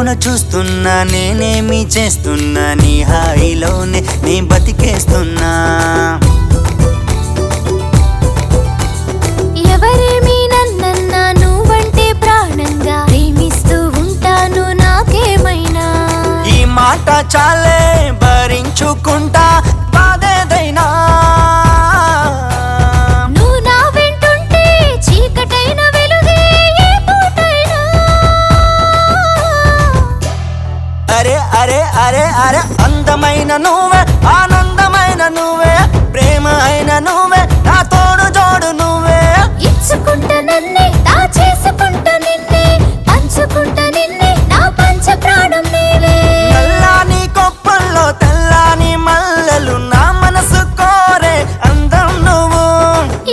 వైపున చూస్తున్నా, నేనేమి చేస్తున్నా, నీ హాయిలోనే నీ బతికేస్తున్నా. ఎవరేమి నన్నన్నా నువ్వంటే ప్రాణంగా ప్రేమిస్తూ ఉంటాను నాకేమైనా. ఈ మాట చాలే భరించుకుంటా బాధేదైనా. నువ్వు నా వెంటుంటే చీకటైన వెలుగే ఏ పూటైనా. అరే అరే అరే అరే అందమైన నువ్వే, ఆనందమైన నువ్వే, ప్రేమ అయిన నువ్వే, నా తోడు జోడు నువ్వే. ఇచ్చుకుంటా నన్నే దాచేసుకుంటా నిన్నే, పంచుకుంటా నిన్నే నా పంచ ప్రాణం నీవే. నల్లాని కొప్పల్లో తెల్లాని మల్లెలు నా మనసు కోరే అందం నువ్వు.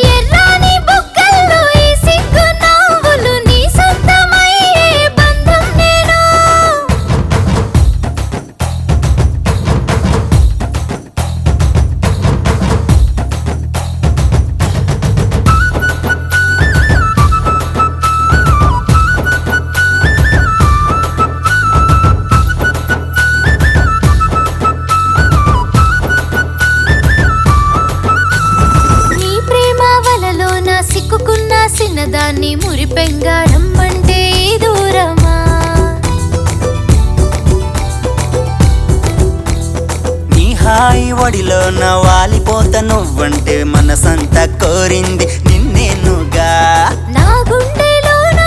ఎర్రాని బుగ్గల్లో ఈ సిగ్గు నవ్వులు నీ సొంతమయ్యే బంధం నేను. నీ ప్రేమ వలలో నా సిక్కుకున్న సిన్నదాన్ని మురిపెంగా రమ్మంటే దూరమా. నీ హాయి ఒడిలో నా వాలిపోత నువ్వంటే మనసంతా కోరింది నిన్నేనుగా. నా గుండెలోన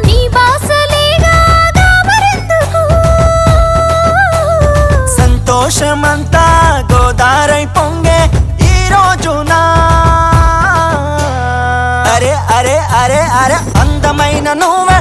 నీ బాసలేగా గాబరెందుకు. సంతోషమంతా గోదారై పొంగే ఈ రోజునా. అరే అరే అరే అరే అందమైన నువ్వే,